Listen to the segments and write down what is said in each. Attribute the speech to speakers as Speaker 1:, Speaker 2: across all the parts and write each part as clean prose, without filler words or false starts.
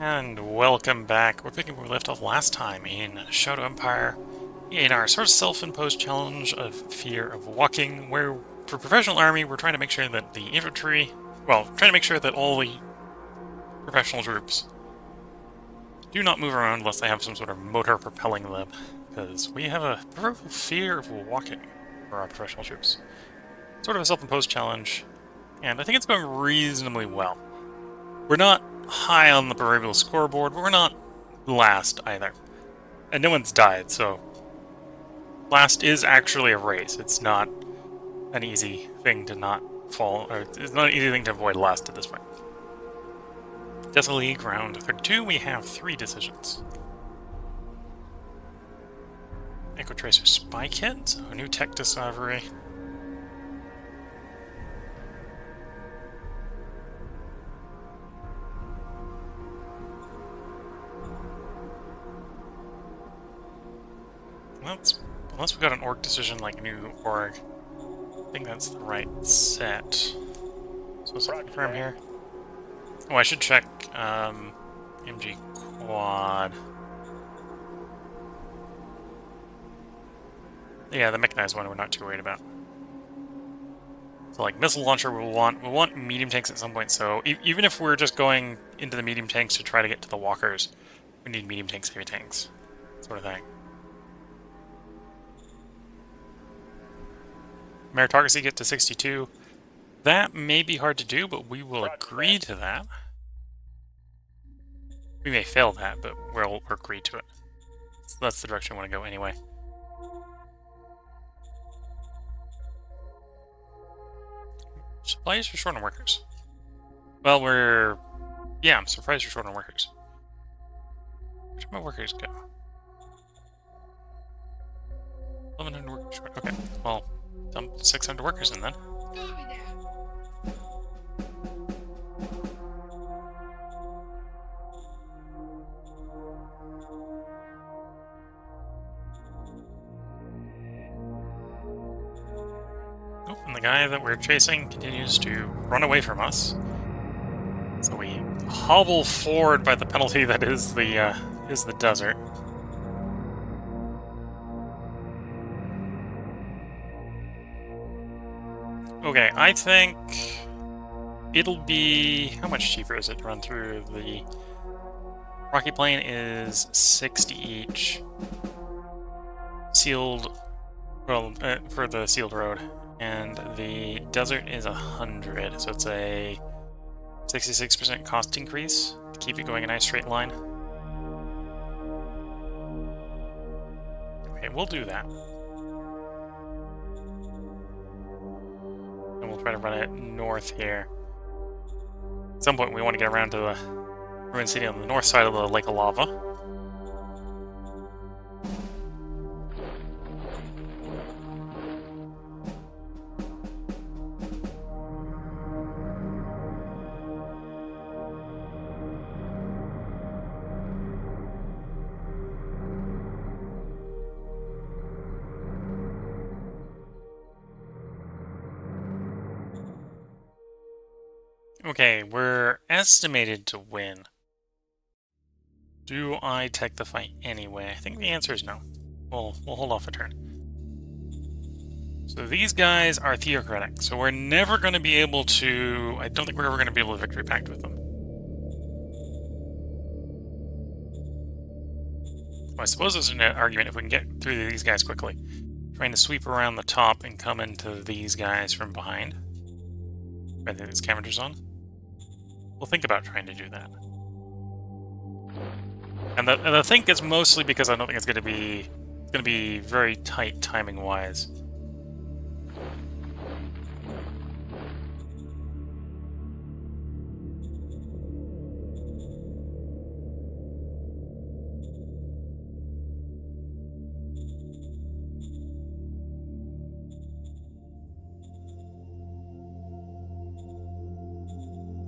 Speaker 1: And welcome back. We're picking where we left off last time in Shadow Empire, in our sort of self-imposed challenge of fear of walking, where for professional army we're trying to make sure that the infantry, well, trying to make sure that all the professional troops do not move around unless they have some sort of motor propelling them, because we have a proverbial fear of walking for our professional troops. Sort of a self-imposed challenge, and I think it's going reasonably well. We're not high on the proverbial scoreboard, but we're not last either. And no one's died, so last is actually a race. It's not an easy thing to not fall, or it's not an easy thing to avoid last at this point. Deathly Ground 32, we have 3 decisions. Echo Tracer Spy Kit, a new tech discovery. Unless we got an org decision like new org, I think that's the right set. So let's confirm here. Oh, I should check MG Quad. Yeah, the mechanized one we're not too worried about. So like missile launcher we'll want medium tanks at some point, so even if we're just going into the medium tanks to try to get to the walkers, we need medium tanks, heavy tanks, sort of thing. Meritocracy get to 62. That may be hard to do, but we will agree to that. We may fail that, but we'll agree to it. So that's the direction I want to go anyway. Supplies are short on workers. Well, yeah, I'm surprised you're short on workers. Where did my workers go? 1,100 workers short. Okay, well, dump 600 workers in then. Oh, and the guy that we're chasing continues to run away from us. So we hobble forward by the penalty that is the desert. Okay, I think it'll be... How much cheaper is it to run through the... Rocky Plain is 60 each. Sealed... Well, for the sealed road. And the desert is 100, so it's a 66% cost increase to keep it going a nice straight line. Okay, we'll do that. And we'll try to run it north here. At some point we want to get around to the ruined city on the north side of the Lake of Lava. Okay, we're estimated to win. Do I take the fight anyway? I think the answer is no. We'll hold off a turn. So these guys are theocratic, so we're never going to be able to... I don't think we're ever going to be able to victory pact with them. Well, I suppose there's an argument if we can get through these guys quickly. Trying to sweep around the top and come into these guys from behind. I think this scavengers on. We'll think about trying to do that. And I think it's mostly because I don't think it's going to be very tight timing-wise.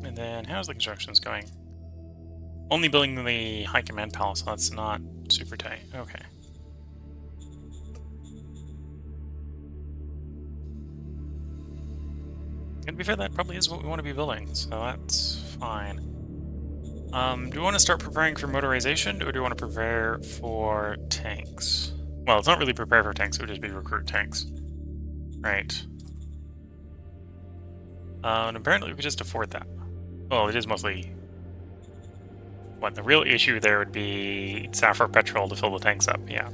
Speaker 1: And then, how's the constructions going? Only building the High Command Palace, so that's not super tight. Okay. And to be fair, that probably is what we want to be building, so that's fine. Do we want to start preparing for motorization, or do we want to prepare for tanks? Well, it's not really prepare for tanks, it would just be recruit tanks. Right. And apparently we could just afford that. Well, it is mostly... What, the real issue there would be sapphire petrol to fill the tanks up, yeah.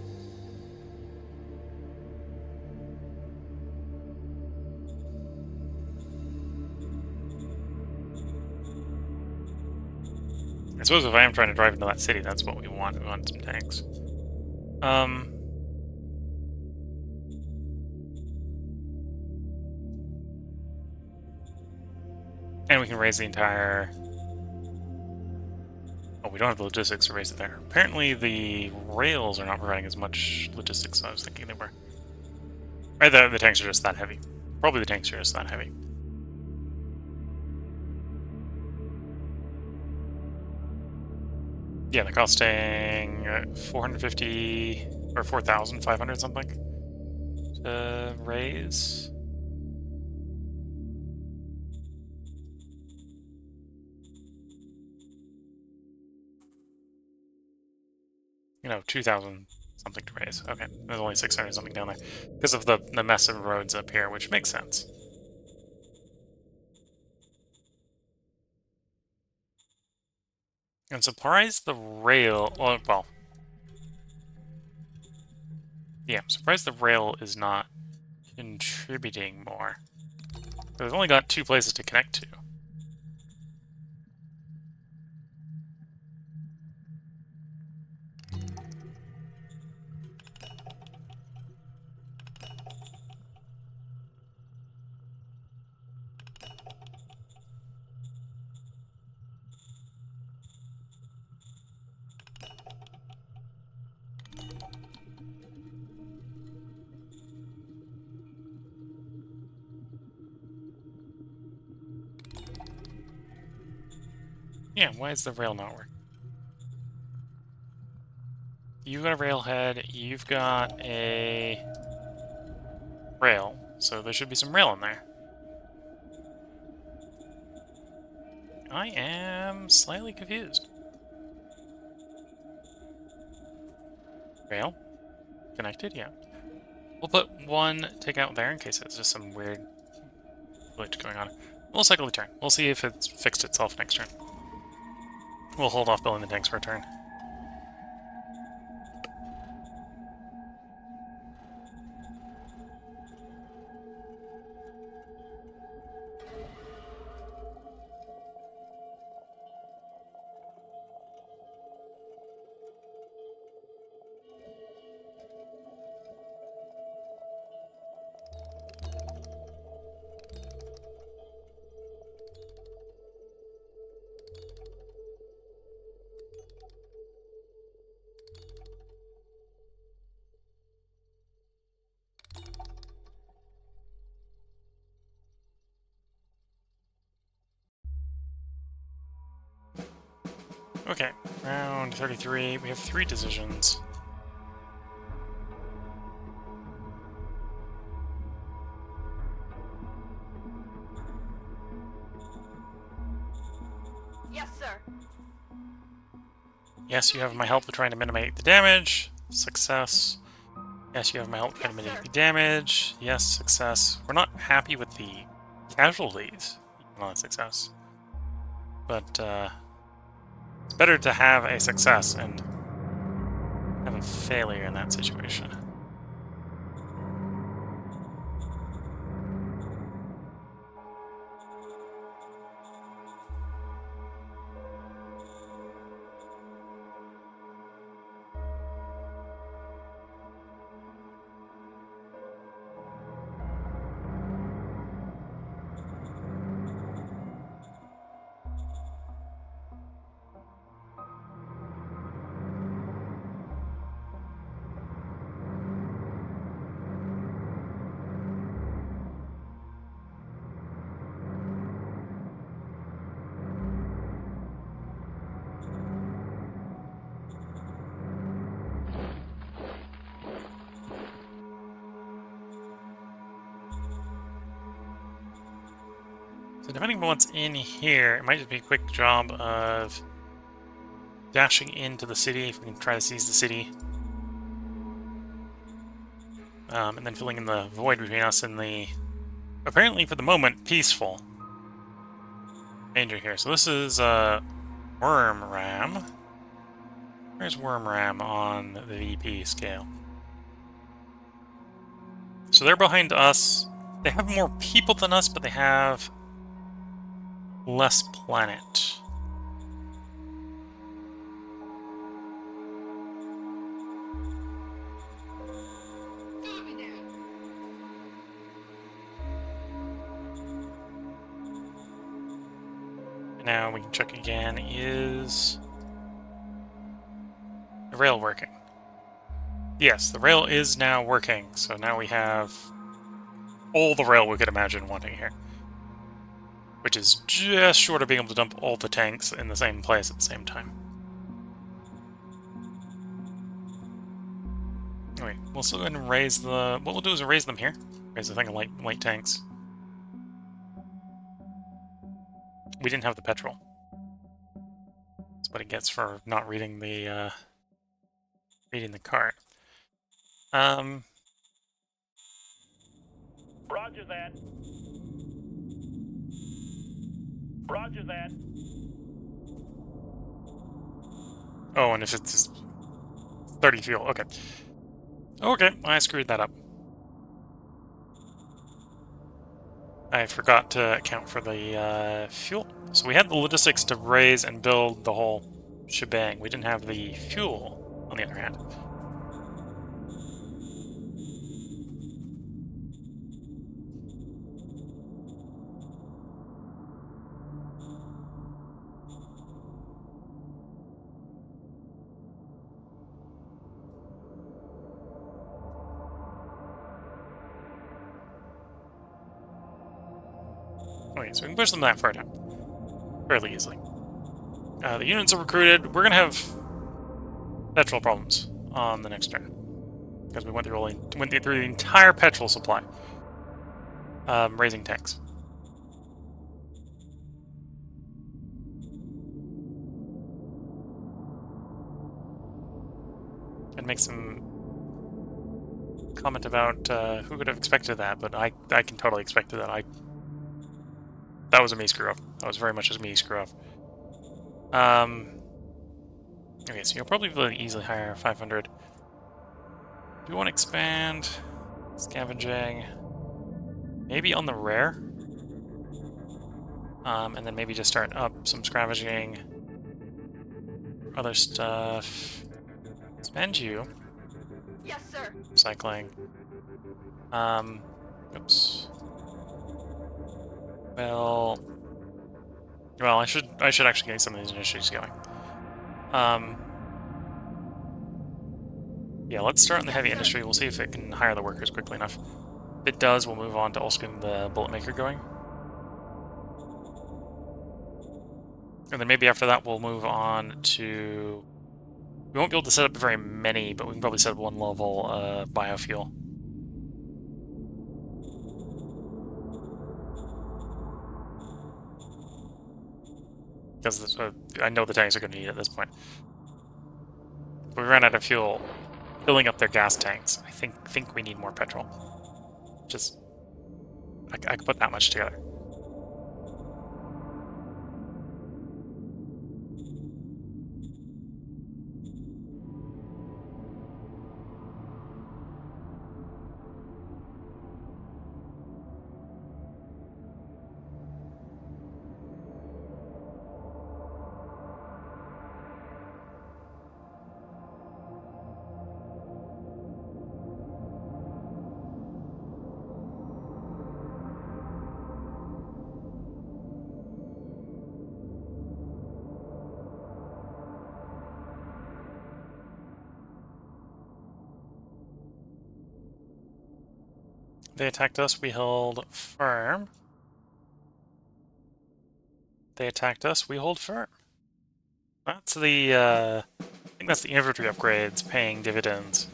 Speaker 1: I suppose if I am trying to drive into that city, that's what we want. We want some tanks. And we can raise the entire... Oh, we don't have the logistics to raise it there. Apparently the rails are not providing as much logistics as I was thinking they were. Right, the tanks are just that heavy. Probably the tanks are just that heavy. Yeah, they're costing 450 or 4,500 something to raise. You know, 2,000 something to raise. Okay, there's only 600 something down there because of the mess of roads up here, which makes sense. I'm surprised the rail. Well, yeah, I'm surprised the rail is not contributing more. We've only got 2 places to connect to. Yeah, why is the rail not working? You've got a railhead, you've got a rail, so there should be some rail in there. I am slightly confused. Rail? Connected? Yeah. We'll put one takeout there in case it's just some weird glitch going on. We'll cycle the turn. We'll see if it's fixed itself next turn. We'll hold off building the tanks for a turn. Okay, round 33. We have 3 decisions.
Speaker 2: Yes, sir.
Speaker 1: Yes, you have my help with trying to minimize the damage. Success. Yes, you have my help trying to mitigate the damage. Yes, success. We're not happy with the casualties. Not success. But, it's better to have a success and have a failure in that situation. So depending on what's in here, it might just be a quick job of dashing into the city, if we can try to seize the city. And then filling in the void between us and the, apparently for the moment, peaceful danger here. So this is Worm Ram. Where's Worm Ram on the VP scale? So they're behind us. They have more people than us, but they have less planet. Now we can check again. Is the rail working? Yes, the rail is now working. So now we have all the rail we could imagine wanting here. Which is just short of being able to dump all the tanks in the same place at the same time. Anyway, we'll still go ahead and raise the... What we'll do is raise them here. Raise the thing of light tanks. We didn't have the petrol. That's what it gets for not reading the cart.
Speaker 2: Roger that. Roger that.
Speaker 1: Oh, and if it's 30 fuel, okay. Okay, I screwed that up. I forgot to account for the fuel. So we had the logistics to raise and build the whole shebang. We didn't have the fuel, on the other hand. Okay, so we can push them that far down. Fairly easily. The units are recruited. We're going to have petrol problems on the next turn. Because we went through the entire petrol supply. Raising tanks. And make some comment about who could have expected that, but I can totally expect that. That was a me screw up. That was very much a me screw up. Okay, so you'll probably be able to easily hire 500. Do we want to expand? Scavenging. Maybe on the rare. And then maybe just start up some scavenging. Other stuff. Spend you.
Speaker 3: Yes, sir.
Speaker 1: Cycling. Oops. Well, I should actually get some of these initiatives going. Yeah, let's start in the heavy industry. We'll see if it can hire the workers quickly enough. If it does, we'll move on to also getting the bullet maker going. And then maybe after that, we'll move on to... We won't be able to set up very many, but we can probably set up one level biofuel. Because I know the tanks are going to need it at this point. We ran out of fuel filling up their gas tanks. I think we need more petrol. Just... I could put that much together. They attacked us, we held firm. They attacked us, we hold firm. That's the, I think that's the infantry upgrades paying dividends.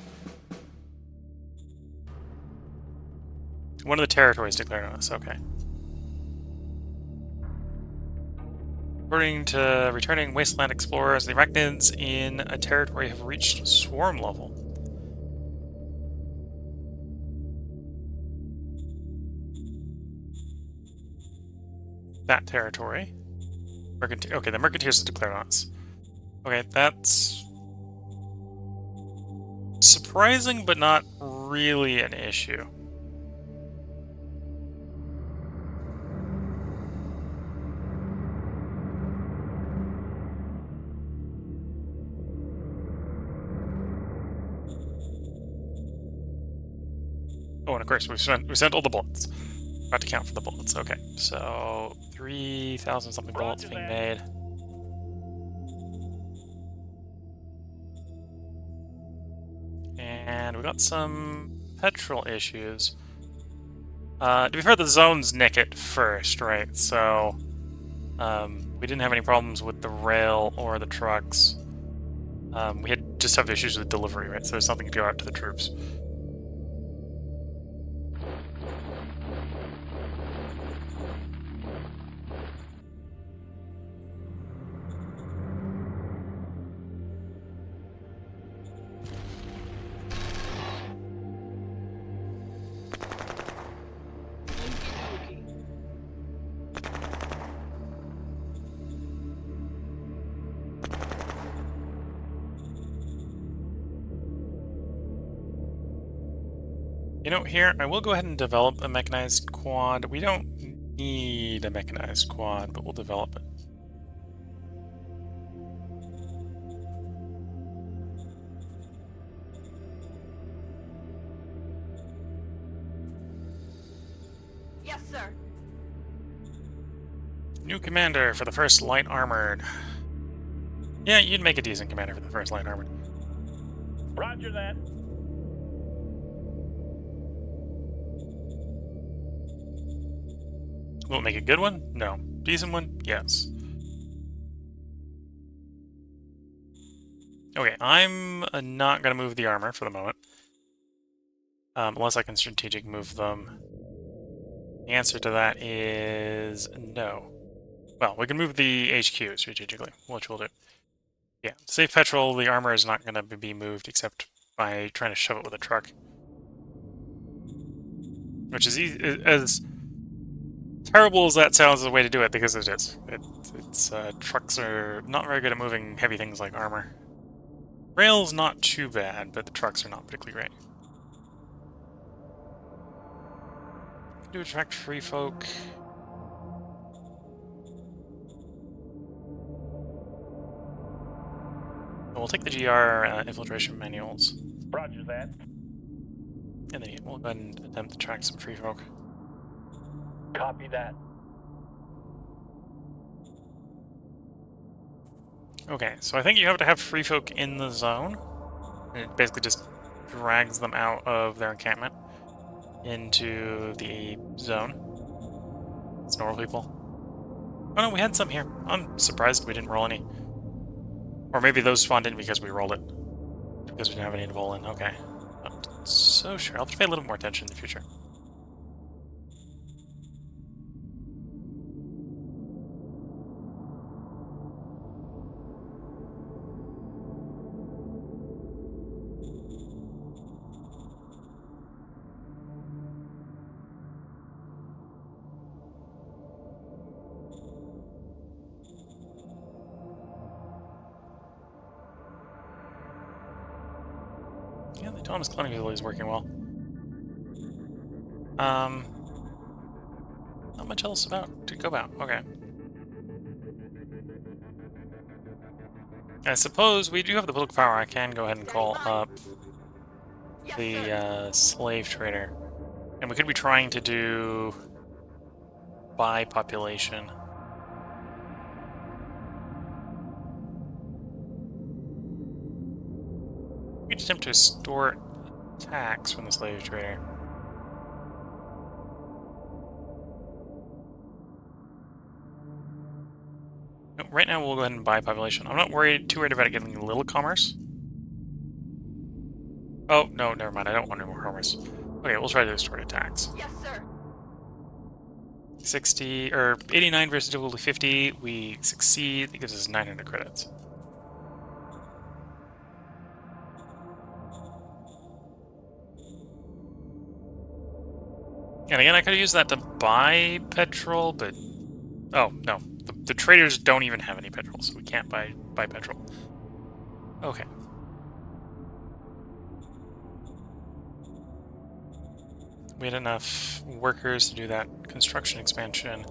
Speaker 1: One of the territories declared on us, okay. According to returning wasteland explorers, the arachnids in a territory have reached swarm level. That territory. Okay, the Mercanteers have declared on us. Okay, that's surprising, but not really an issue. Oh, and of course, we sent all the bullets. Forgot to count for the bullets. Okay, so 3,000 something bullets being made. And we got some petrol issues. To be fair, the zones nick it first, right? So we didn't have any problems with the rail or the trucks. We had just have issues with delivery, right? So there's nothing to go out to the troops. You know, here, I will go ahead and develop a mechanized quad. We don't need a mechanized quad, but we'll develop it.
Speaker 3: Yes, sir.
Speaker 1: New commander for the first light armored. Yeah, you'd make a decent commander for the first light armored.
Speaker 2: Roger that.
Speaker 1: Will it make a good one? No. Decent one? Yes. Okay, I'm not going to move the armor for the moment. Unless I can strategic move them. The answer to that is no. Well, we can move the HQ strategically, which we'll do. Yeah, save petrol, the armor is not going to be moved except by trying to shove it with a truck. Which is as terrible as that sounds as a way to do it, because it is. Trucks are not very good at moving heavy things like armor. Rail's not too bad, but the trucks are not particularly great. Do attract free folk. We'll take the GR infiltration manuals.
Speaker 2: Roger that.
Speaker 1: And then we'll go ahead and attempt to attract some free folk.
Speaker 2: Copy that.
Speaker 1: Okay, so I think you have to have free folk in the zone. And it basically just drags them out of their encampment into the zone. It's normal people. Oh no, we had some here. I'm surprised we didn't roll any. Or maybe those spawned in because we rolled it. Because we didn't have any to roll in. Okay. Not so sure. I'll have to pay a little more attention in the future. Yeah, the autonomous cloning facility is working well. Not much else to go about. Okay. I suppose we do have the political power. I can go ahead and call up the slave trader. And we could be trying to do by population. We could attempt to extort tax from the slave trader. No, right now we'll go ahead and buy population. I'm not too worried about it getting a little commerce. Oh, no, never mind. I don't want any more commerce. Okay, we'll try to extort a tax.
Speaker 3: Yes, sir.
Speaker 1: 60 or 89 versus difficulty 50. We succeed. It gives us 900 credits. And again, I could have used that to buy petrol, but oh no, the traders don't even have any petrol, so we can't buy petrol. Okay. We had enough workers to do that construction expansion.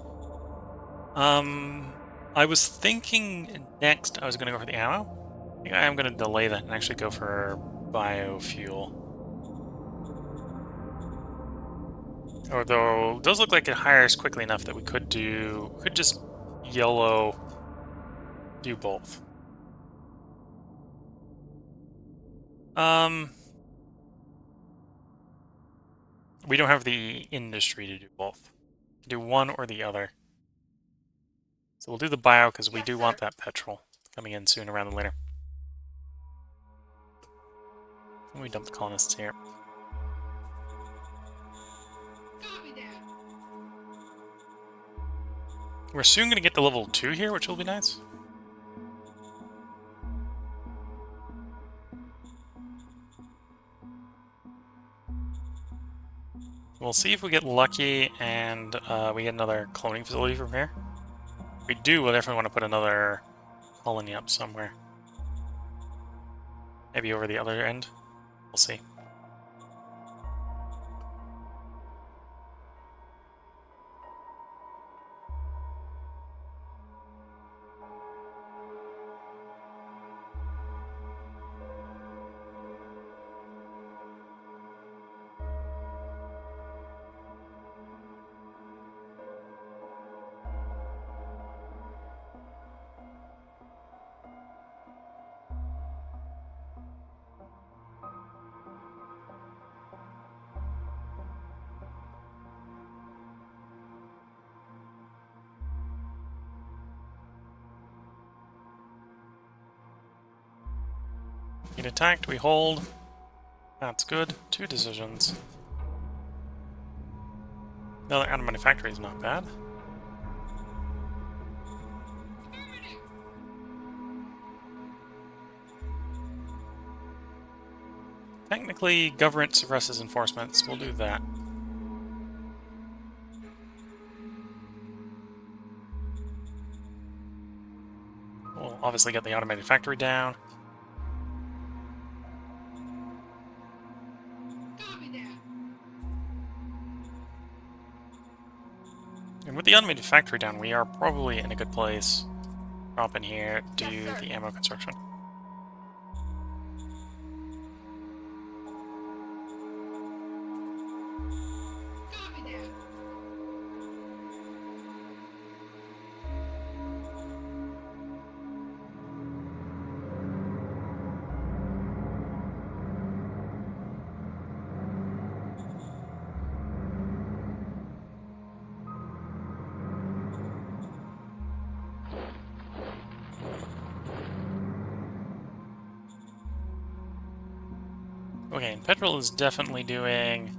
Speaker 1: I was thinking next I was going to go for the ammo. I think I am going to delay that and actually go for biofuel. Although it does look like it hires quickly enough that we could just yellow do both. We don't have the industry to do both. Do one or the other. So we'll do the bio because we do want that petrol coming in sooner rather than later. And we dump the colonists here. We're soon going to get to level 2 here, which will be nice. We'll see if we get lucky and we get another cloning facility from here. If we do, we'll definitely want to put another colony up somewhere. Maybe over the other end. We'll see. Get attacked, we hold. That's good. 2 decisions. Another automatic factory is not bad. Technically, government suppresses enforcements. We'll do that. We'll obviously get the automated factory down. And with the automated factory down, we are probably in a good place. Drop in here, do the ammo construction. Okay, and petrol is definitely doing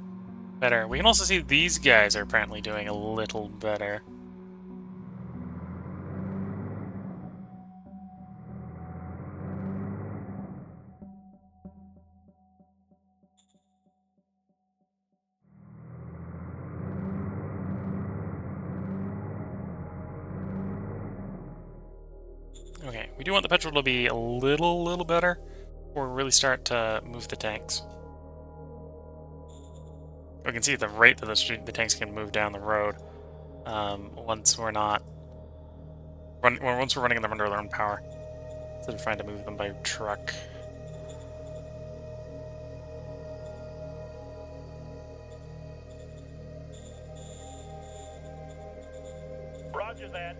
Speaker 1: better. We can also see these guys are apparently doing a little better. Okay, we do want the petrol to be a little better before we really start to move the tanks. We can see the rate that the tanks can move down the road once we're not once we're running them under their own power, instead of trying to move them by truck.
Speaker 2: Roger that.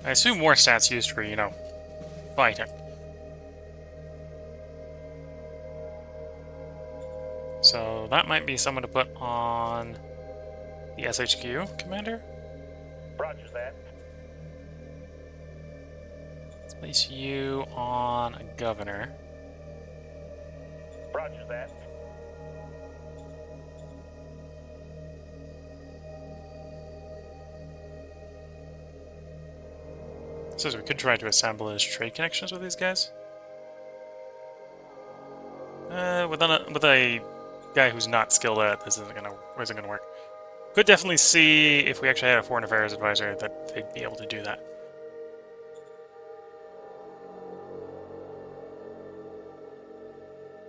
Speaker 1: I assume war stats used for, fighting. So So that might be someone to put on the SHQ commander.
Speaker 2: Roger that.
Speaker 1: Let's place you on a governor.
Speaker 2: Roger that.
Speaker 1: So we could try to establish trade connections with these guys. With a guy who's not skilled at this isn't gonna work. Could definitely see if we actually had a foreign affairs advisor that they'd be able to do that.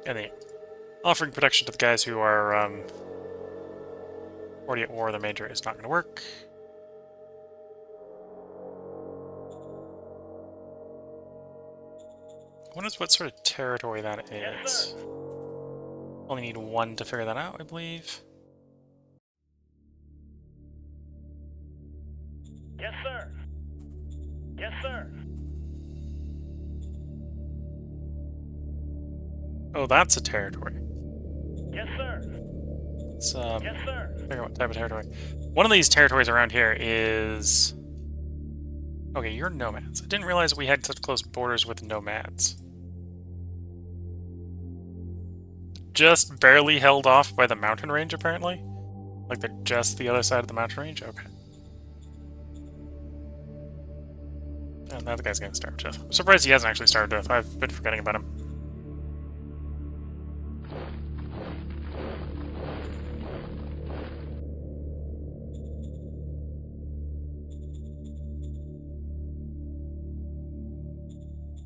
Speaker 1: And they offering protection to the guys who are already at war with a major is not going to work. I wonder what sort of territory that is.
Speaker 2: Yes, sir.
Speaker 1: Only need one to figure that out, I believe.
Speaker 2: Yes, sir. Yes, sir.
Speaker 1: Oh, that's a territory.
Speaker 2: Yes, sir.
Speaker 1: Let's
Speaker 2: Yes, sir.
Speaker 1: figure out what type of territory. One of these territories around here is... Okay, you're nomads. I didn't realize we had such close borders with nomads. Just barely held off by the mountain range, apparently? Like they're just the other side of the mountain range? Okay. And now the guy's gonna start with. I'm surprised he hasn't actually started with. I've been forgetting about him.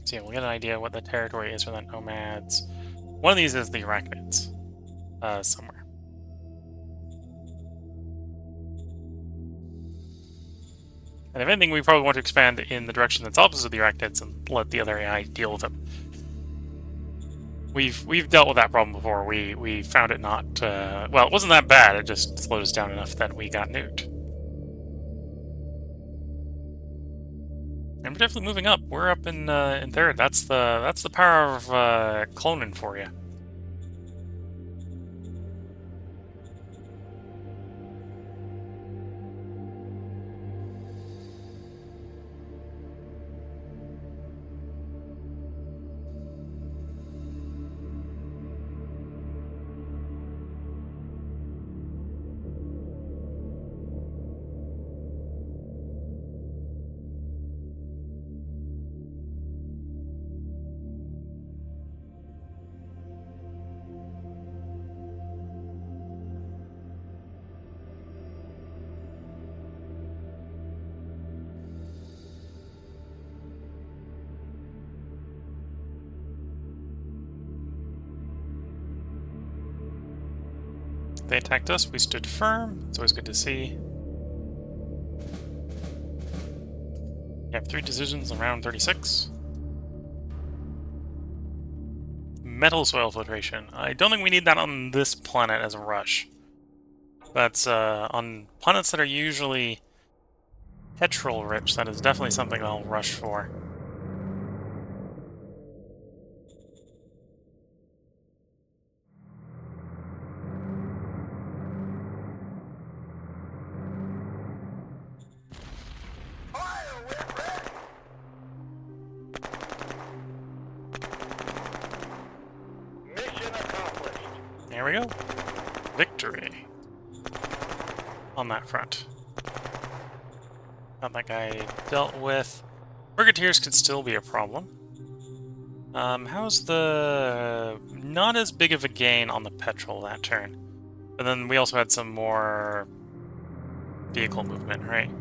Speaker 1: So yeah, we'll get an idea what the territory is for the nomads. One of these is the arachnids. Somewhere. And if anything, we probably want to expand in the direction that's opposite of the arachnids and let the other AI deal with them. We've dealt with that problem before. We found it not... well, it wasn't that bad. It just slowed us down enough that we got nuked. And we're definitely moving up. We're up in third. That's the power of cloning for you. They attacked us, we stood firm. It's always good to see. You have 3 decisions in round 36. Metal soil filtration. I don't think we need that on this planet as a rush. But on planets that are usually petrol rich, that is definitely something I'll rush for. There we go. Victory. On that front. Got that guy dealt with. Brigadiers could still be a problem. How's the... Not as big of a gain on the petrol that turn. But then we also had some more vehicle movement, right?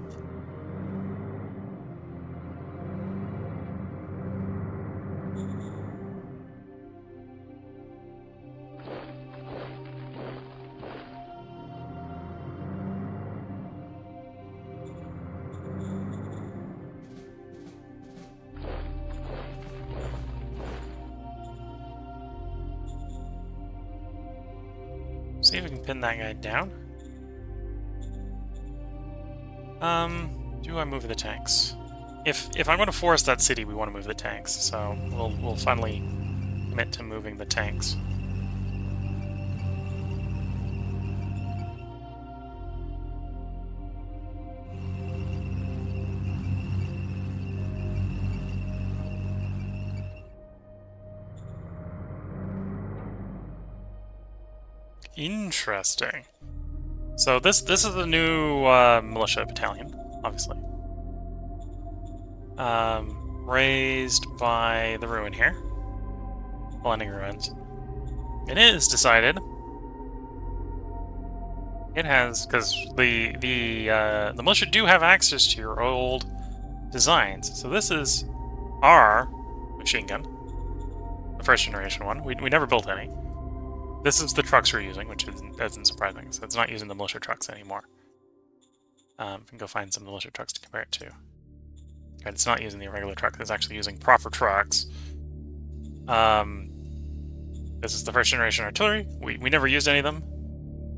Speaker 1: See if we can pin that guy down. Do I move the tanks? If I'm going to force that city, we want to move the tanks. So we'll finally commit to moving the tanks. Interesting. So this is the new militia battalion, obviously. Raised by the ruin here. Blending ruins. It is decided. It has, because the militia do have access to your old designs. So this is our machine gun, the first generation one. We never built any. This is the trucks we're using, which isn't surprising. So it's not using the militia trucks anymore. We can go find some militia trucks to compare it to. And it's not using the irregular truck. It's actually using proper trucks. This is the first generation artillery. We never used any of them.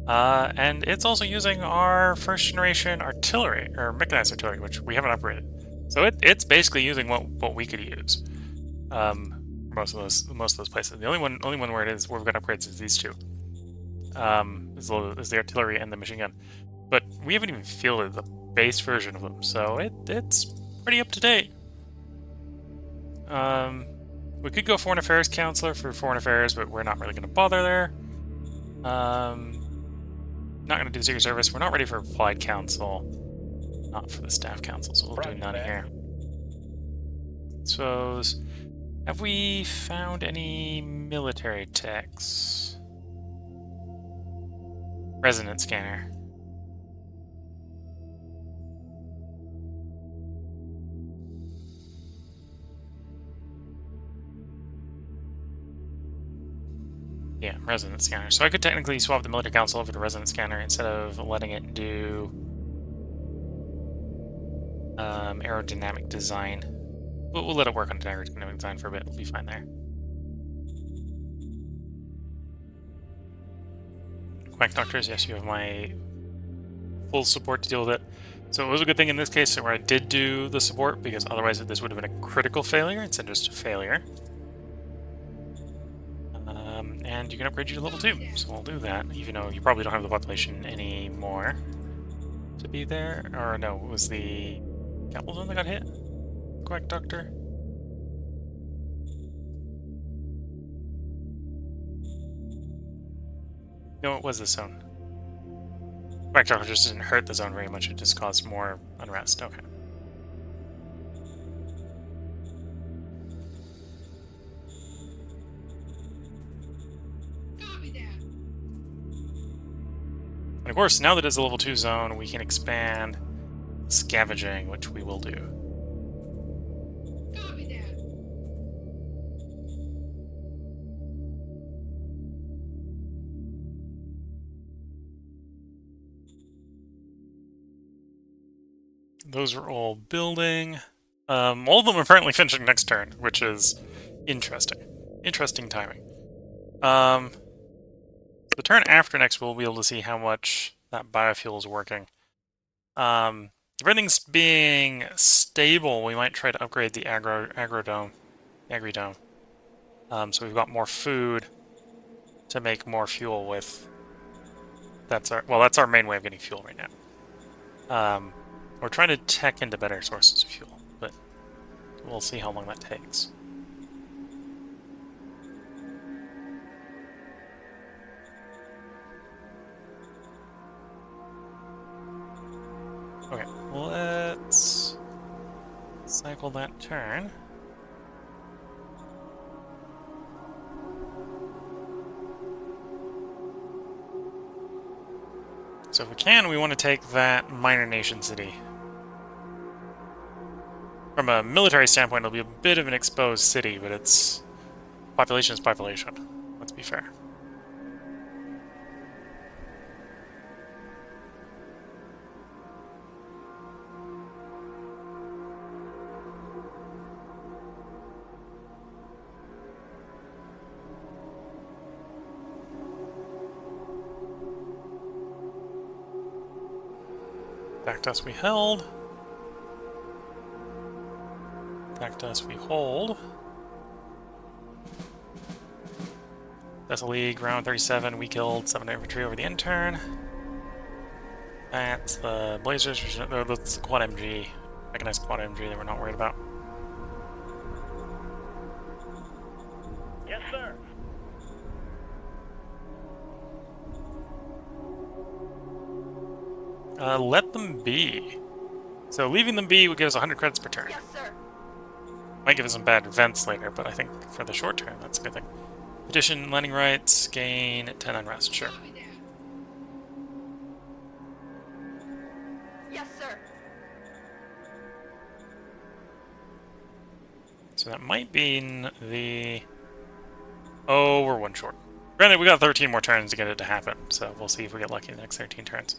Speaker 1: And it's also using our first generation artillery, or mechanized artillery, which we haven't upgraded. So it's basically using what we could use. Most of those places. The only one where we've got upgrades is these two. Is the artillery and the machine gun. But we haven't even fielded the base version of them, so it's pretty up to date. We could go Foreign Affairs Counselor for Foreign Affairs, but we're not really going to bother there. Not going to do Secret Service. We're not ready for Applied Council. Not for the Staff Council, so we'll do none here. So, have we found any military techs? Resonance scanner. Yeah, resonance scanner. So I could technically swap the military council over to resonance scanner instead of letting it do aerodynamic design. But we'll let it work on aerodynamic design for a bit. We'll be fine there. Quack Doctors, yes, you have my full support to deal with it. So it was a good thing in this case where I did do the support, because otherwise this would have been a critical failure instead of just a failure. And you can upgrade you to level 2, so we'll do that, even though you probably don't have the population anymore to be there. Or no, it was the capital zone that got hit? Quack Doctor? No, it was the zone. Quack Doctor just didn't hurt the zone very much, it just caused more unrest. Okay. And of course, now that it's a level 2 zone, we can expand scavenging, which we will do. Those are all building. All of them are apparently finishing next turn, which is interesting. Interesting timing. The turn after next, we'll be able to see how much that biofuel is working. If everything's being stable, we might try to upgrade the agri-dome. So we've got more food to make more fuel with. That's our main way of getting fuel right now. We're trying to tech into better sources of fuel, but we'll see how long that takes. Okay, let's cycle that turn. So if we can, we want to take that minor nation city. From a military standpoint, it'll be a bit of an exposed city, but its population is population. Let's be fair. Back to us we held. Back to us we hold. That's a league, round 37, we killed 7 infantry over the intern. That's the Blazers, that's the quad MG. Mechanized quad MG that we're not worried about.
Speaker 2: Yes, sir.
Speaker 1: Let them be. So leaving them be would give us 100 credits per turn.
Speaker 3: Yes, sir.
Speaker 1: Might give us some bad events later, but I think for the short term, that's a good thing. Petition, landing rights, gain 10 unrest, sure.
Speaker 3: Yes, sir.
Speaker 1: So that might be the... Oh, we're one short. Granted, we got 13 more turns to get it to happen, so we'll see if we get lucky in the next 13 turns.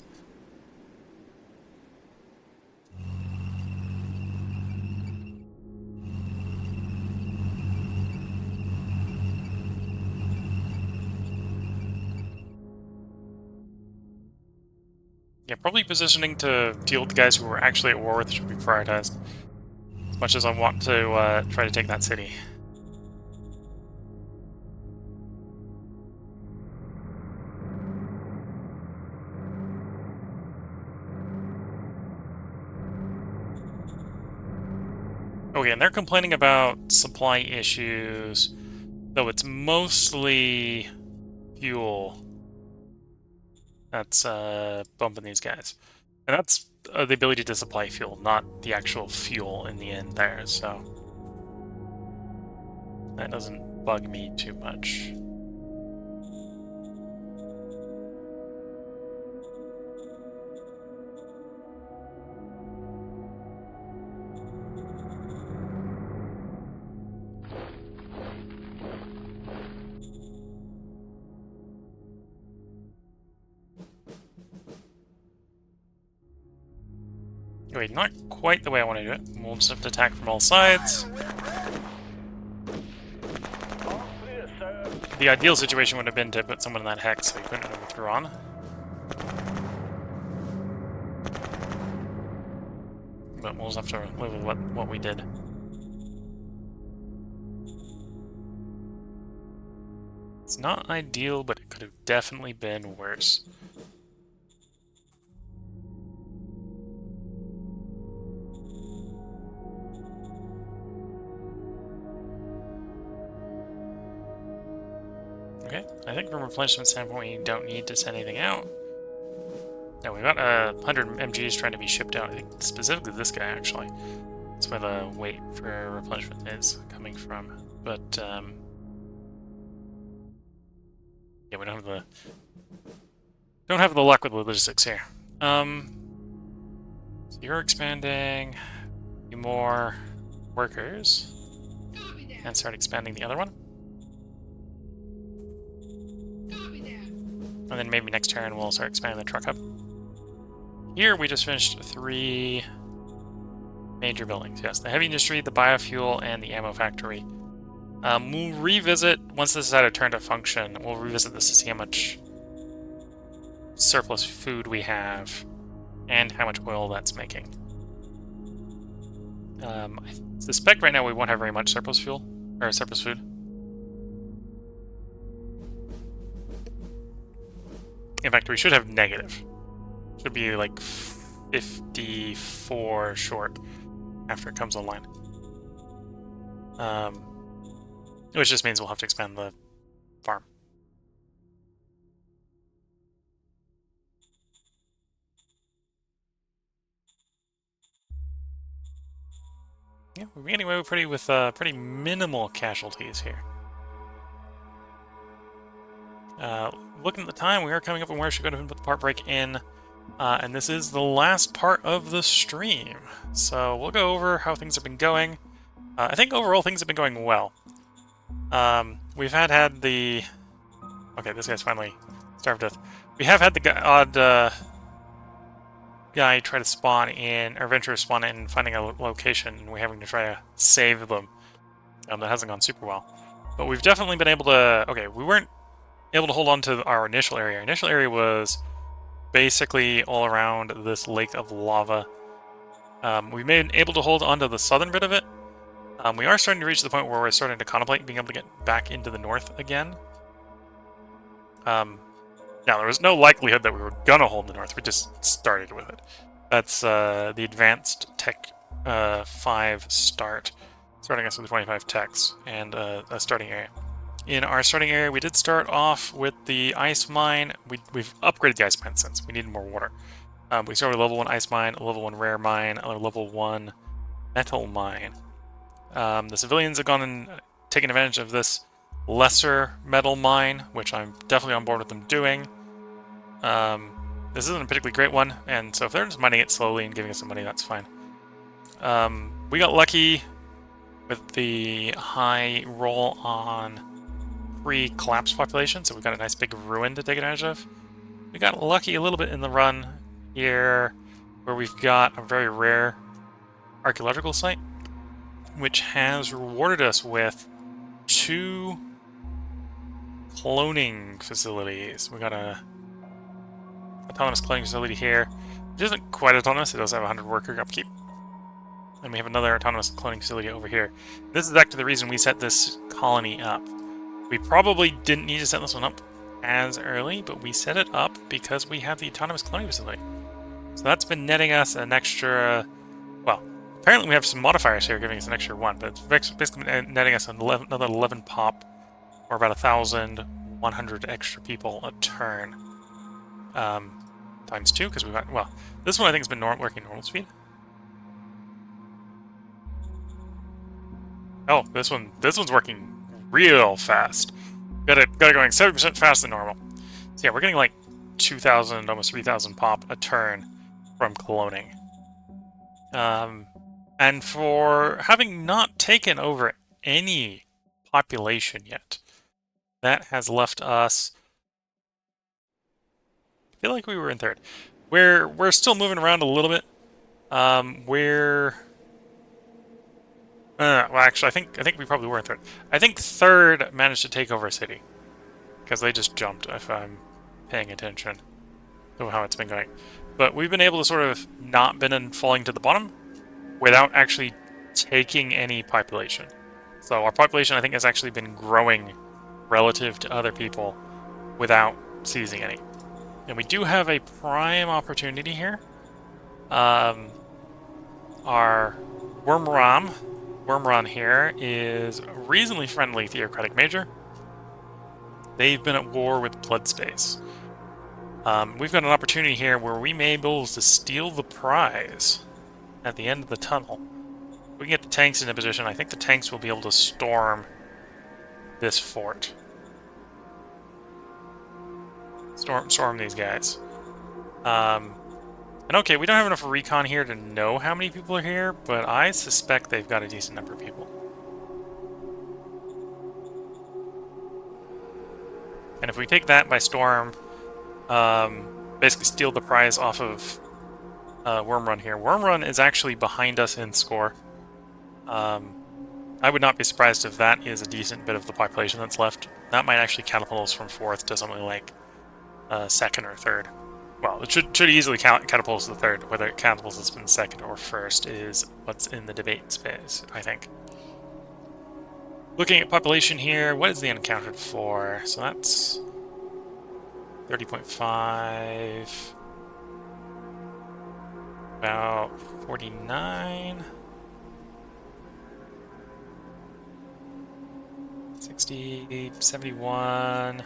Speaker 1: Yeah, probably positioning to deal with the guys who were actually at war with should be prioritized. As much as I want to try to take that city. Okay, and they're complaining about supply issues, though it's mostly fuel that's bumping these guys. And that's the ability to supply fuel, not the actual fuel in the end there, so that doesn't bug me too much. Wait, not quite the way I want to do it. We'll just have to attack from all sides.
Speaker 2: All clear, sir.
Speaker 1: The ideal situation would have been to put someone in that hex so you couldn't have withdrawn. But we'll just have to live with what we did. It's not ideal, but it could have definitely been worse. Okay, I think from a replenishment standpoint, you don't need to send anything out. No, we've got 100 MGs trying to be shipped out. I think specifically this guy, actually. That's where the wait for replenishment is coming from. But, yeah, we don't have the luck with logistics here. So you're expanding a few more workers. And start expanding the other one. And then maybe next turn we'll start expanding the truck hub. Here we just finished 3 major buildings. Yes, the heavy industry, the biofuel, and the ammo factory. We'll revisit, once this is out of turn to function, we'll revisit this to see how much surplus food we have and how much oil that's making. I suspect right now we won't have very much surplus fuel, or surplus food. In fact, we should have negative. Should be like 54 short after it comes online. Which just means we'll have to expand the farm. Yeah, we're getting away with pretty minimal casualties here. Looking at the time, we are coming up on where I should go ahead and put the part break in. And this is the last part of the stream. So we'll go over how things have been going. I think overall things have been going well. We've had the... Okay, this guy's finally starved to death. We have had the odd guy try to spawn in, or venture spawn in, finding a location, and we're having to try to save them. That hasn't gone super well. But we've definitely been able to... Okay, we weren't able to hold on to our initial area. Our initial area was basically all around this lake of lava. We've been able to hold on to the southern bit of it. We are starting to reach the point where we're starting to contemplate being able to get back into the north again. Now, there was no likelihood that we were going to hold the north. We just started with it. That's the advanced tech 5 start, starting us with 25 techs and a starting area. In our starting area, we did start off with the ice mine. We've upgraded the ice mine since. We needed more water. We start with a level 1 ice mine, a level 1 rare mine, a level 1 metal mine. The civilians have gone and taken advantage of this lesser metal mine, which I'm definitely on board with them doing. This isn't a particularly great one, and so if they're just mining it slowly and giving us some money, that's fine. We got lucky with the high roll on pre-collapse population, so we've got a nice big ruin to take advantage of. We got lucky a little bit in the run here, where we've got a very rare archaeological site, which has rewarded us with 2 cloning facilities. We got a autonomous cloning facility here, which isn't quite autonomous. It does have 100 worker upkeep. And we have another autonomous cloning facility over here. This is actually the reason we set this colony up. We probably didn't need to set this one up as early, but we set it up because we have the autonomous cloning facility. So that's been netting us an extra... Well, apparently we have some modifiers here giving us an extra 1, but it's basically netting us another 11 pop, or about 1,100 extra people a turn. Times 2, because we've got... Well, this one I think has been working normal speed. Oh, this one's working real fast. Got it going 70% faster than normal. So yeah, we're getting like 2,000, almost 3,000 pop a turn from cloning. And for having not taken over any population yet, that has left us... I feel like we were in third. We're still moving around a little bit. Well, actually, I think we probably were in third. I think third managed to take over a city. Because they just jumped, if I'm paying attention to how it's been going. But we've been able to sort of not been falling to the bottom without actually taking any population. So our population, I think, has actually been growing relative to other people without seizing any. And we do have a prime opportunity here. Our Wormron here is a reasonably friendly theocratic major. They've been at war with Bloodspace. We've got an opportunity here where we may be able to steal the prize at the end of the tunnel. We can get the tanks into position. I think the tanks will be able to storm this fort. Storm these guys. And okay, we don't have enough recon here to know how many people are here, but I suspect they've got a decent number of people. And if we take that by storm, basically steal the prize off of Wormrun here. Wormrun is actually behind us in score. I would not be surprised if that is a decent bit of the population that's left. That might actually catapult us from 4th to something like 2nd or 3rd. Well, it should easily catapult us to the 3rd. Whether it catapults us from 2nd or 1st is what's in the debate space, I think. Looking at population here, what is the unaccounted for? So that's 30.5, about 49, 60, 71.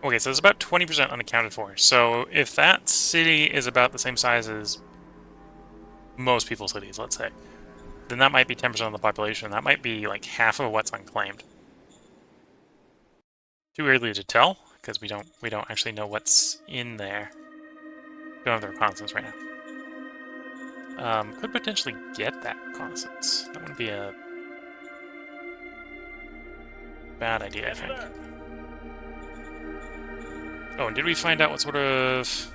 Speaker 1: Okay, so it's about 20% unaccounted for. So if that city is about the same size as most people's cities, let's say, then that might be 10% of the population. That might be like half of what's unclaimed. Too early to tell, because we don't actually know what's in there. We don't have the reconnaissance right now. Could potentially get that reconnaissance. That wouldn't be a bad idea, I think. Oh, and did we find out what sort of...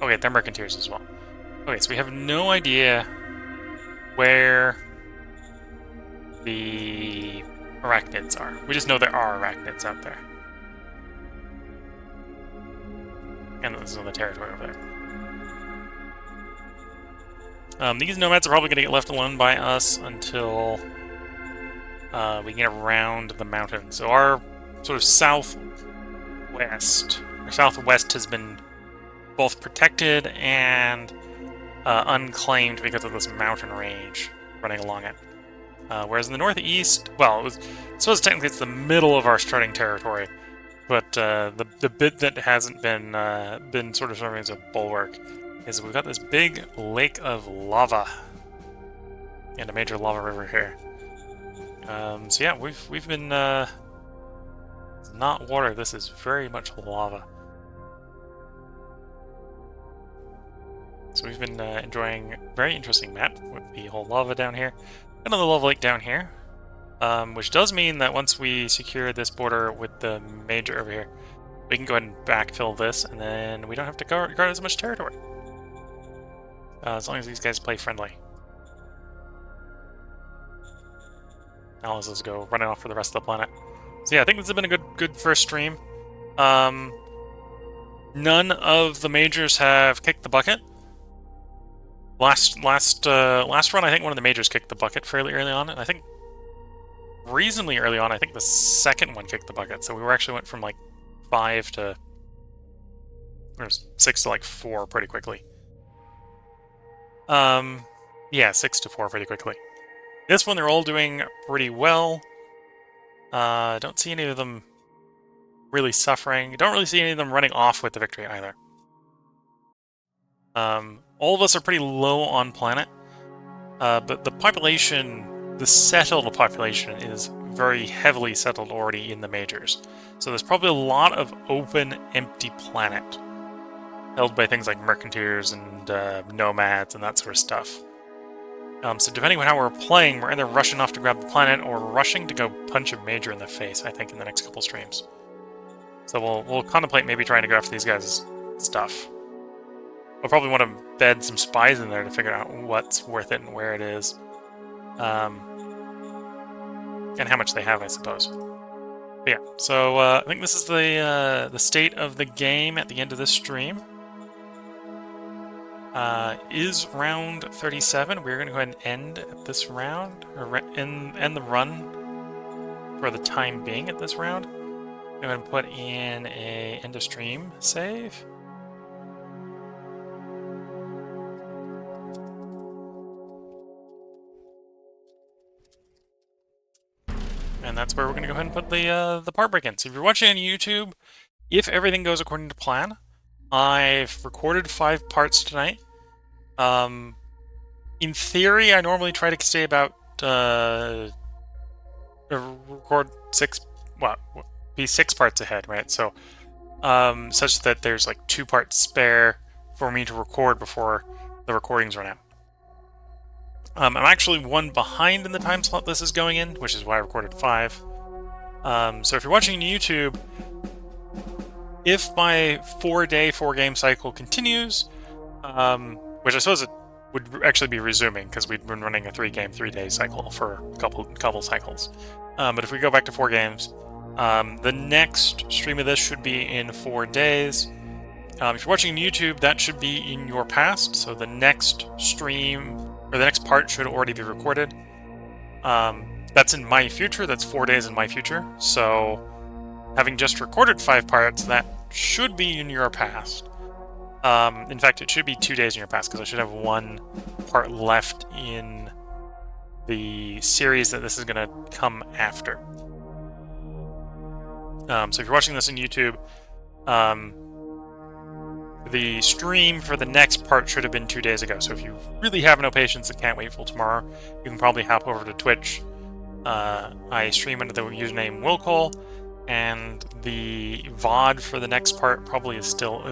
Speaker 1: Okay, they're mercanteers as well. Okay, so we have no idea where the arachnids are. We just know there are arachnids out there. And this is in the territory over there. These nomads are probably going to get left alone by us until we can get around the mountain. So our sort of southwest has been both protected and unclaimed because of this mountain range running along it. Whereas in the northeast, well, I suppose technically it's the middle of our starting territory, But the bit that hasn't been sort of serving as a bulwark is we've got this big lake of lava and a major lava river here. So yeah, we've been it's not water. This is very much lava. So we've been enjoying a very interesting map with the whole lava down here. Another lava lake down here, which does mean that once we secure this border with the major over here, we can go ahead and backfill this, and then we don't have to guard as much territory. As long as these guys play friendly. Now let's just go running off for the rest of the planet. So yeah, I think this has been a good first stream. None of the majors have kicked the bucket. Last run, I think one of the majors kicked the bucket fairly early on, and I think reasonably early on, I think the second one kicked the bucket. So we actually went from like 5 to or 6 to like 4 pretty quickly. Yeah, 6 to 4 pretty quickly. This one, they're all doing pretty well. Don't see any of them really suffering. Don't really see any of them running off with the victory either. All of us are pretty low on planet, but the population, the settled population, is very heavily settled already in the majors. So there's probably a lot of open, empty planet held by things like mercantiers and nomads and that sort of stuff. So depending on how we're playing, we're either rushing off to grab the planet or rushing to go punch a major in the face, I think, in the next couple streams. So we'll contemplate maybe trying to go after these guys' stuff. We'll probably want to bed some spies in there to figure out what's worth it and where it is. And how much they have, I suppose. But yeah, so I think this is the state of the game at the end of this stream. Is round 37. We're going to go ahead and end this round, or end the run for the time being at this round. I'm going to put in a end of stream save. And that's where we're going to go ahead and put the part break in. So if you're watching on YouTube, if everything goes according to plan, I've recorded 5 parts tonight. In theory, I normally try to stay about record 6, well, be 6 parts ahead, right? So such that there's like 2 parts spare for me to record before the recordings run out. I'm actually 1 behind in the time slot this is going in, which is why I recorded 5. So if you're watching YouTube, if my 4-day, 4-game cycle continues, which I suppose it would actually be resuming because we've been running a 3-game, 3-day cycle for a couple cycles. But if we go back to 4 games, the next stream of this should be in 4 days. If you're watching on YouTube, that should be in your past, so the next stream, or the next part should already be recorded. That's in my future, that's 4 days in my future, so having just recorded 5 parts, that should be in your past. In fact, it should be 2 days in your past, because I should have 1 part left in the series that this is going to come after. So if you're watching this on YouTube, the stream for the next part should have been 2 days ago. So if you really have no patience and can't wait till tomorrow, you can probably hop over to Twitch. I stream under the username willcall, and the VOD for the next part probably is still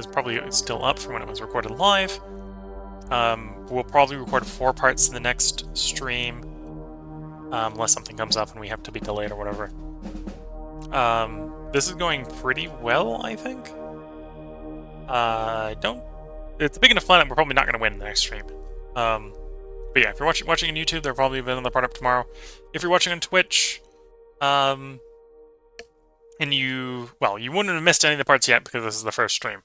Speaker 1: up from when it was recorded live. We'll probably record 4 parts in the next stream, unless something comes up and we have to be delayed or whatever. This is going pretty well, I think. It's a big enough planet, we're probably not going to win in the next stream. But yeah, if you're watching on YouTube, there'll probably be another part up tomorrow. If you're watching on Twitch, and you wouldn't have missed any of the parts yet because this is the first stream.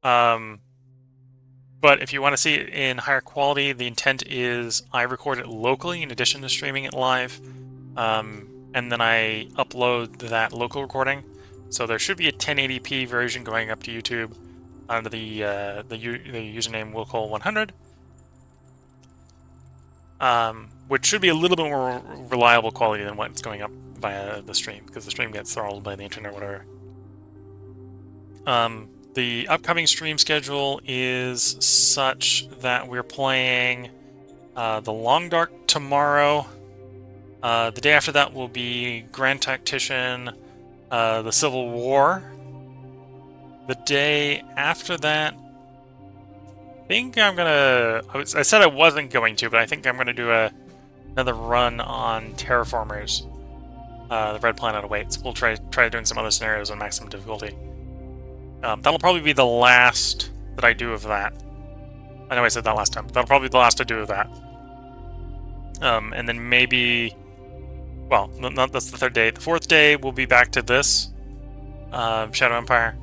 Speaker 1: But if you want to see it in higher quality, the intent is I record it locally in addition to streaming it live. And then I upload that local recording. So there should be a 1080p version going up to YouTube under the username willcall100. Which should be a little bit more reliable quality than what's going up via the stream, because the stream gets throttled by the internet or whatever. The upcoming stream schedule is such that we're playing the Long Dark tomorrow. The day after that will be Grand Tactician, the Civil War. The day after that, I think I'm gonna... I said I wasn't going to, but I think I'm gonna do another run on Terraformers, the Red Planet Awaits. We'll try doing some other scenarios on maximum difficulty. That'll probably be the last that I do of that. I know I said that last time. That'll probably be the last I do of that. And then maybe... Well, that's the third day. The fourth day, we'll be back to this, Shadow Empire.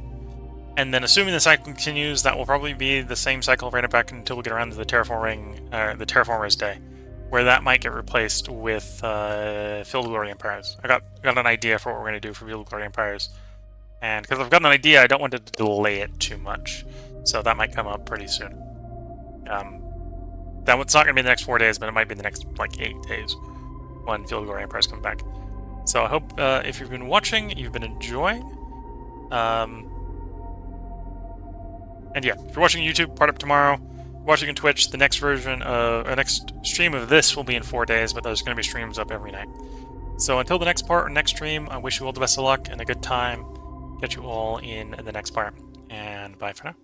Speaker 1: And then, assuming the cycle continues, that will probably be the same cycle right back until we get around to the the Terraformers Day, where that might get replaced with Field Glory Empires. I got an idea for what we're going to do for Field Glory Empires, and because I've got an idea, I don't want to delay it too much, so that might come up pretty soon. That one's not going to be the next 4 days, but it might be the next like 8 days when Field Glory Empires come back. So I hope if you've been watching, you've been enjoying. And yeah, if you're watching YouTube, part up tomorrow. Watching on Twitch, the next version of our next stream of this will be in 4 days, but there's going to be streams up every night. So until the next part or next stream, I wish you all the best of luck and a good time. Catch you all in the next part, and bye for now.